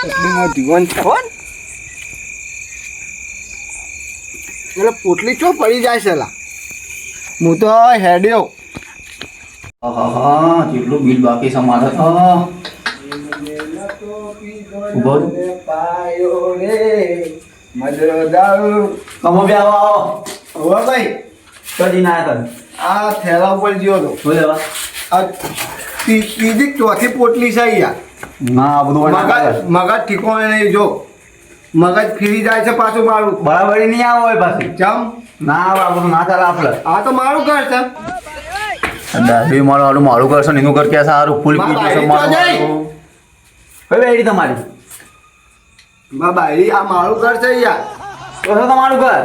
જીવન કોણ એટલે પોટલી ચો પડી જાય છે લા હું તો હેડ્યો હા જેટલું બિલ બાકી છે મારે તો બોલ પાયો રે મજરો દારૂ કમો બે આવો હવે ભાઈ કદી ના હતા આ થેલા ઉપર ગયો તો બોલ લેવા આ ત્રીજી ચોથી પોટલી છે યાર ના આ બધું મગજ ઠીકોણે નહીં જો મગજ ફીરી જાય છે પાછું મારું બરાબરી નહીં આવો હોય પાછી ચમ ના આવે આ બધું ના ચાલે આપણે આ તો મારું ઘર છે દાદી મારું હારું મારું કરશે ને એનું ઘર કે સારું ફૂલ પી જશે મારું કઈ બેડી તમારી બાઈ આ મારું ઘર છે યાર તો છે તમારું ઘર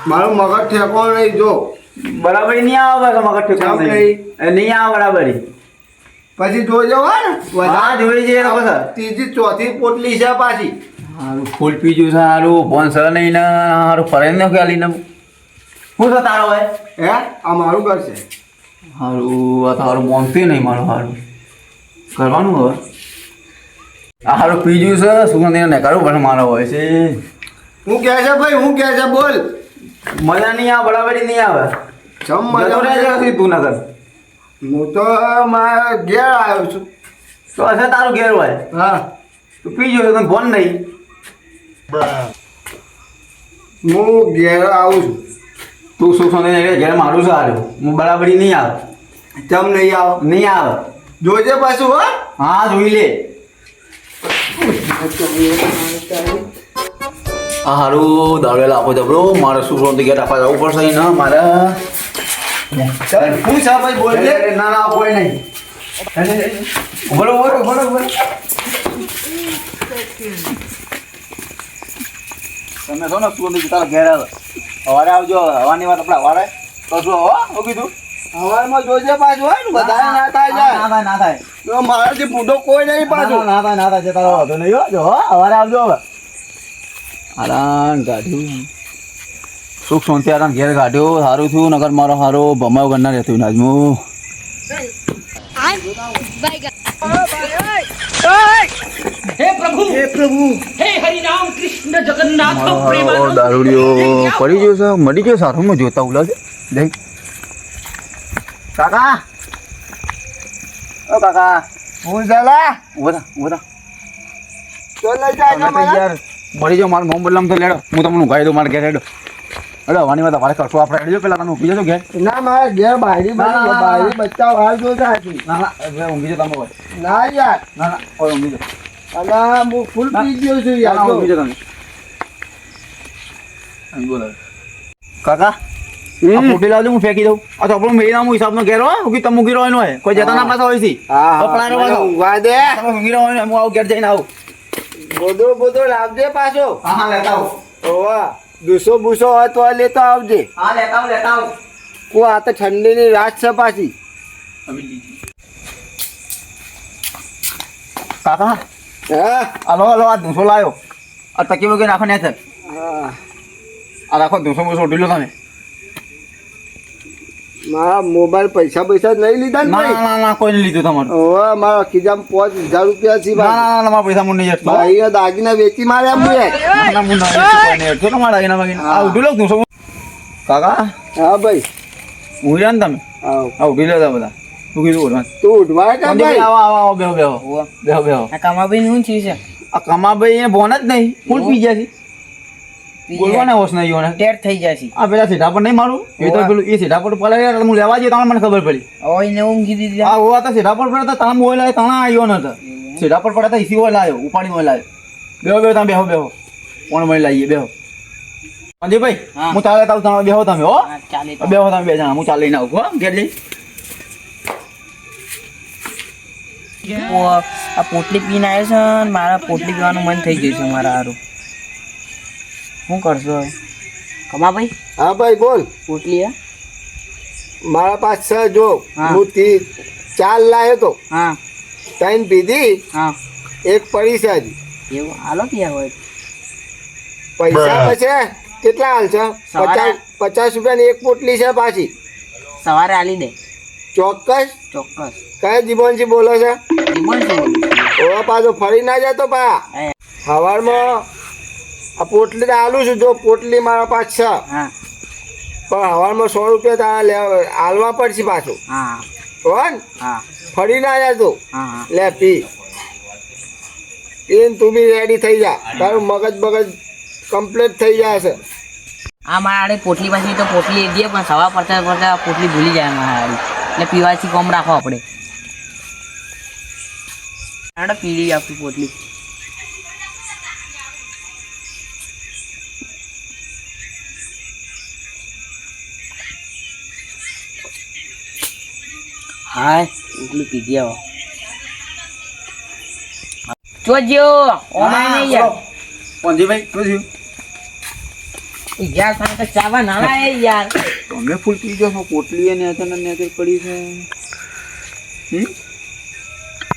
મારું મગજ ઠેકોણે નહીં જો બરાબરી નહીં આવે પાછો મગર ઠેકાણું ચમ નહીં આવે બરાબરી પછી જોજો હા ને હા જોઈ જઈએ તો સર ત્રીજી ચોથી પોટલી છે પાછી હારું ફૂલ પીજું છે હારું ફોન સર નહીં ને હારું ફરે ને ખાલી ને શું છે તારો હોય હે આ મારું ઘર છે હારું આ તો હારું મોનતી નહીં મારું હારું કરવાનું હવે આ હારું પીજું છે સુગંધ ને કરવું પણ મારો હોય છે હું કહે છે ભાઈ હું કહે છે બોલ મજા નહીં આવે બરાબરી નહીં આવે જમ જતો મજા રહેજે પછી તું નગર હું તો મારા ઘેર આવ્યો છું તો હશે તારું ઘેર હોય હા તું પીજો તો તને ફોન નહીં હું ઘેર આવું છું તું શું શું ઘેર મારું છે હારું હું બરાબરી નહીં આવે ચમ નહીં આવો નહીં આવે જોજે પાછું હો હા જોઈ લે આ હારું દાડેલા આપો જબરો મારે શું શું ઘેર આપવા જવું પડશે ને મારે ચાલ હું છે ભાઈ બોલજે ના ના કોઈ નહીં બરોબર બરોબર તમે છો ને શું તારા ઘેર આવે સવારે આવજો હવાની વાત આપણે સવારે તો શું હો શું કીધું હવારમાં જોજે પાછું હોય ને બધા ના થાય જાય ના થાય ના થાય તો મારાથી બુઢો કોઈ નહીં પાછું ના થાય ના થાય તારો વાંધો નહીં હો જો સવારે આવજો હવે આરામ કાઢ્યું સુખ શાંતિ આરામ ઘેર કાઢ્યો સારું થયું નગર મારો સારો ભમાવ ગણના રહેતું નાજમું हे प्रभु हे हरि राम कृष्ण जगन्नाथ प्रेमानंद દારૂડિયો પડી ગયો છે મરી ગયો સારું માં જોતા ઉલા છે જઈ કાકા ઓ કાકા હું જલા ઉભા તો લઈ જાય યાર મરી જાવ મારું મોમ બદલામ તો લેડો હું તમને ઉગાઈ દઉં મારે ઘેર હેડો હેડો વાની વાત મારે કરશો આપણે હેડજો પેલા તમે ઊંઘી જજો ઘેર ના મારા ઘેર બાયરી બાયરી બચ્ચા વાર જો જાય છે ના ના ઊંઘી જાવ તમે હોય ના યાર ના ના ઓય ઊંઘી જાવ અને હું ફૂલ પી ગયો છું યાર જો. ઊંઘી જાવ તમે બોલો કાકા આ ફૂટી લાવજો હું ફેંકી દઉં આ તો આપણો મેળા હું હિસાબનો ઘેર હોય હું તમે ઊંઘી રહ્યો હોય કોઈ જતા ના પાછા હોય છે હા પકડાનો મને પાછો ઊંઘવા દે તમે ઊંઘી રહ્યો હોય હું આવું ઘેર જઈને આવું બોધો લાવજે પાછો હા લેતા આવું ઓવા દુસો બુસો હોય તો લેતો આવજે હા લેતા આવું કો આ તો ઠંડીની રાત છે પાછી કાકા હા હલો હલો આ 200 લાવ્યો આ તકીલો કે નાખો ને સર હા આ રાખો 200 ઉઠી લો તમે મારા મોબાઈલ પૈસા નહીં લીધા ને ના ભાઈ ના ના કોઈ નહીં લીધું તમારું ઓવા મારા ખીજામાં 5000 રૂપિયા છે ના ભાઈ ના ના મારા પૈસા મને નહીં જતો ભાઈ દાગીના વેચી માર્યા મુએ ના ના હું ના કોઈ નહીં જતો તમારા એના માગીને આ ઉઠી લો 200 કાકા હા ભાઈ ઉઠી રહ્યા ને તમે આવ આ ઉઠી લો બધા તું કીધું ઉઠવા તું ઉઠવાય કે ભાઈ આવો આવો આવો બેહો બેહો બેહો બેહો આ કમાભાઈ નું ચીજ છે આ કમાભાઈ એને ફોન જ નહીં ફૂલ પી ગયા છે બોલવાને હોશ નહીં યોને ટેર થઈ જશે આ પેલા સીધા પર નહીં મારું એ તો પેલું એ સીધા પર પલાય હું લેવા જઈએ તમને મને ખબર પડી ઓય ને ઊંઘી દીધી આ હોવા તો સીધા પર પડ્યા હતા તાણા મોય લાવ્યો તાણા આવ્યો નતો સીધા પર પડ્યા હતા ઈસી હોય લાવ્યો ઉપાડી હોય લાવ્યો બેહો બેહો તમે બેહો બેહો કોણ મળી લાવીએ બેહો ભાઈ હા. હું ચાલે તારું તમે બેહો તમે હો હા, ચાલે તો. બેહો તમે બે જણા હું ચાલ લઈને આવું હો ઘેર જઈ આ પોટલી પીને આવ્યો છે ને મારા પોટલી પીવાનું મન થઈ ગયું છે મારા હારું શું કરશો હવે કમાભાઈ હા ભાઈ બોલ પોટલી હે મારા પાસે છે જો હા. હું 4 લાવ્યો તો હા 3 પીધી હા એક પડી છે હજી એવું હાલો ક્યાં હોય પૈસા પછી કેટલા હાલ છે સવારે. 50 રૂપિયાની એક પોટલી છે પાછી સવારે આલી દે ચોક્કસ ચોક્કસ કયા જીવનથી બોલો છે જીવન શું બોલું? ઓ પાછો ફરી ના જતો પા એ, સવારમાં આ પોટલી તો આલું છું જો પોટલી મારા પાસ છે હા પણ સવારમાં 100 રૂપિયા તારા લેવા આલવા પડશે પાછું હા કોણ હા ફરી ના જતો હા હા લે પી પીને તું બી રેડી થઈ જા તારું મગજ બગજ કમ્પ્લીટ થઈ જશે આ મારા આડે પોટલી પાછી તો પોટલી દે પણ સવા પડતા પડતા પોટલી ભૂલી જાય મારા આડી એટલે પીવાથી કોમ રાખો આપણે આડે પીલી આપી પોટલી હાય એટલી પીધી આવો જોજો ઓમાય નહીં યાર પંજીભાઈ શું થયું યાર તમે તો ચાવા નાના એ યાર તમે ફૂલ પી ગયો છો પોટલી અને અચાનક નેચર પડી છે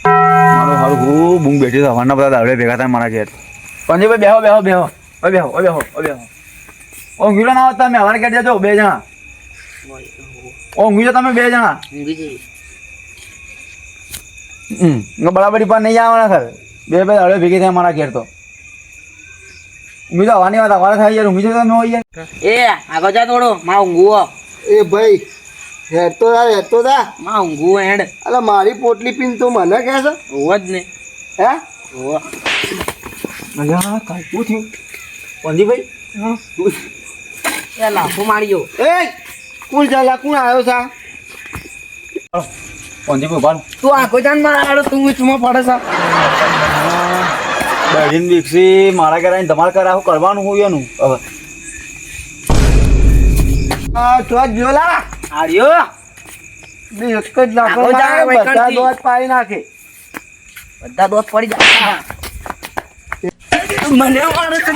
મારો હારું હું બૂમ બેઠી છે હવારના બધા દાવડે ભેગા થાય મારા ઘેર પંજીભાઈ બેહો બેહો બેહો ઓ બેહો ઓ બેહો ઓ બેહો ઊંઘી ના હોત તમે હવાને ઘેર જજો 2 જણા ઊંઘી જાઓ તમે 2 જણા ઊંઘી જઈ બરાબરી પર નહીં આવવાના સર 2 દાવડે ભેગી થાય મારા ઘેર તો ઊંઘી જાઓ હવાની વાત હવારે થાય યાર ઊંઘી જાઓ તમે હોય યાર એ આગળ જા થોડો માં ઊંઘવો એ ભાઈ હેડતો તા માં ઊંઘવો હેડ અલા મારી પોટલી પીને તું મને કહે છે હોવ જ ને હે હોવ અલ્યા કાંઈ શું થયું પંજીભાઈ હા એ લાફો માર્યો એ કોણ ચાલા કોણ આવ્યો છે પંજીભાઈ બાર તું આખો જાન મારા આડો તું ચૂમો પડે છે બેડીન વિકસી મારા ઘરે આવીને તમારે ઘરે આવું કરવાનું હોય એનું હવે તો જોલા આર્યો બે એક જ લાખો આગો જા, મારે બધા વૈકણથી. દોત પાડી નાખે બધા દોત પડી જાય મને મારે તો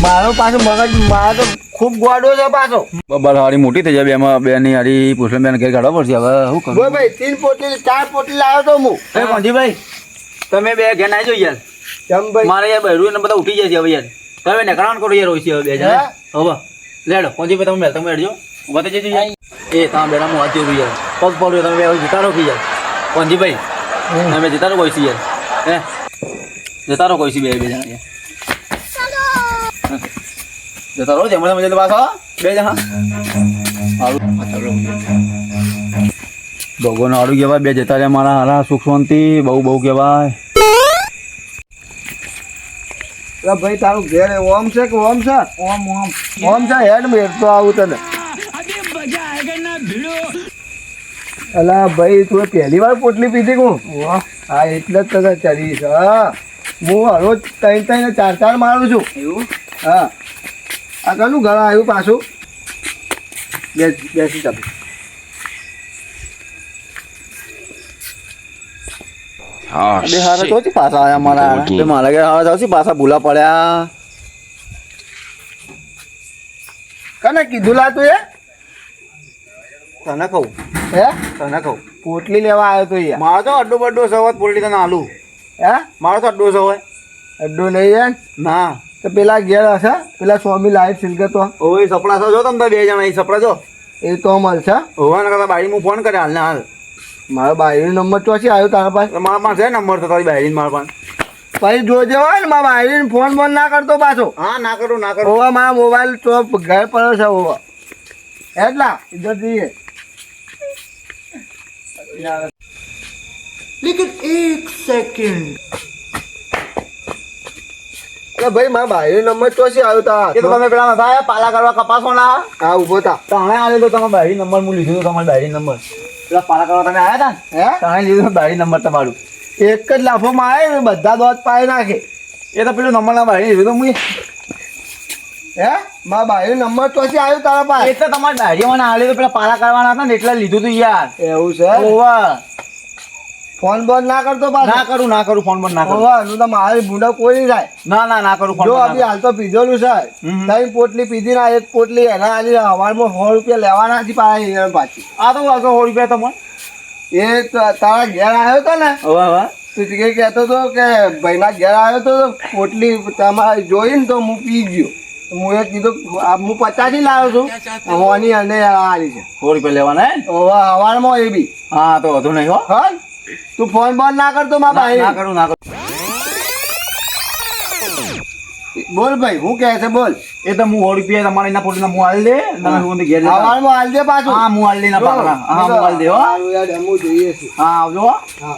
મારો પાછો મગજ મારો તો ખૂબ ગોડો છે પાછો બબાલ હારી મોટી થઈ જાય બેમાં બેની હારી પુષ્પા બેન ઘેર કાઢવા પડશે હવે શું કરું બોલ ભાઈ 3 પોટલી 4 પોટલી લાવ્યો તો હું એ પંજીભાઈ તમે બે ઘેર ના જો યાર જમ ભાઈ મારે યાર બહેરું ને બધા ઉઠી જાય છે હવે યાર તમે નીકળવાનું કરો યાર હોય છે હવે 2 જણા હવે લેડો પંજીભાઈ તમે મેલતા મેળજો ઉભા થઈ જજો યાર એ તમે બેડા હું વાંચ્યો યાર પગ પડ્યો તમે બે જીતા રહો યાર પંજીભાઈ તમે જીતા રહો કોઈ છે યાર હે જતા રહો કોઈ છે બે જણા યાર જતા રહો જેમ તમે પાછો 2 જણા ભગવાન હારું કહેવાય 2 જતા રહ્યા મારા હારા સુખ શાંતિ બહુ કહેવાય અલા ભાઈ તારું ઘેર ઓમ છે કે ઓમ છે ઓમ ઓમ ઓમ છે હેડ મેર તો આવું તને અલા ભાઈ તું પહેલી વાર પોટલી પીધી હું હા એટલે જ તને ચડી છે હા હું હરોજ 3 ને 4 મારું છું એવું હા આ કનું ઘર આવ્યું પાછું બેસી ચાલ બે હારા તો પાછા આયા મારા હારા. તે મારા ઘેર હારા જાવ છે પાછા ભૂલા પડ્યા કને કીધું લા તું એ તને કહું હે તને કહું પોટલી લેવા આવ્યો તો યાર મારો તો અડ્ડો બડ્ડો સવત પોલી તને આલુ હે મારો તો અડ્ડો સવય અડ્ડો નહીં યાર ના તો પેલા ઘેર હશે પેલા સ્વામી લાઈટ સિલગતો ઓય સપડા છો જો તમે તો 2 જણા એ સપડા જો એ તો મળશે હોવા ને કરતા બારી હું ફોન કરે હાલ ને હાલ મારો બાયરીનો નંબર ચોથી આવ્યો તારા પાસે મારા પાસે છે નંબર તો તારી બારી મારા પાસે પછી જોજે હોય ને મારા બાયરીને ફોન બોન ના કરતો પાછો હા ના કરું ઓવા મારા મોબાઈલ તો ઘર પડ્યો છે ઓવા એટલા ઇધર જઈએ લેકિન 1 સેકન્ડ ભાઈ મારા બાયરીનો નંબર ચોથી આવ્યો તા એ તો તમે પેલા નતા પાલા કરવા કપાસો ના હા ઉભો તા તાણે આલેલો તમે બારી નંબર હું લીધું તમારી બારી નંબર પેલા પાલા કરવા તમે આયા હતા હે તાણે લીધું બારી નંબર તમારું એક જ લાફોમાં આવે ને બધા દોત પાડી નાખે એ તો પેલું નંબર ના બારી લીધું તો હું હે મારા બાયરીનો નંબર ચોથી આવ્યો તારા પાસે એટલે તમારી બારીમાં ના આલે તો પેલા પાલા કરવાના હતા ને એટલે લીધું તું યાર એવું છે ઓવા ફોન બોન ના કરતો પાછો ના કરું ફોન પર ના કરું ઓવા નું તો મારી ભૂંડા કોઈ નહીં થાય ના કરું ફોન જો પર અભી હાલ તો પીધેલું છે હમ. 3 પોટલી પીધી ના 1 પોટલી એના આજે હવારમાં 100 રૂપિયા લેવાના છે પાછી પાછી આ તો વાસો 100 રૂપિયા તમને એ તારા ઘેર આવ્યો તો ને ઓવા તું કહેતો હતો કે ભાઈના ઘેર આવ્યો તો પોટલી તમારે જોઈને તો હું પી ગયો હું એ કીધું હું 50 લાવ્યો છું હોની અને આલી છે 100 રૂપિયા લેવાના હે ઓવા હવારમાં એ બી હા તો વધુ નહીં હો હા તું ફોન બંધ ના કરતો મારા ભાઈ ના કરું ના કરું બોલ ભાઈ હું કહે છે બોલ એ તો હું 100 રૂપિયા તમારે એના પોટલીના હું હાલ દે તમે હું ઘેર જતા હવારમાં હાલ દે પાછું હા હું હાલ દે ના પાકડા હા હું હાલ દે હો સારું યાર હું જોઈએ છે હા આવજો હો. હા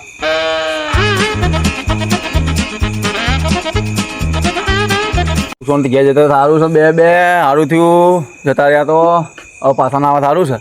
સોનથી ઘેર જતા સારું છે બે સારું થયું જતા રહ્યા તો હવે પાછા ના આવે સારું છે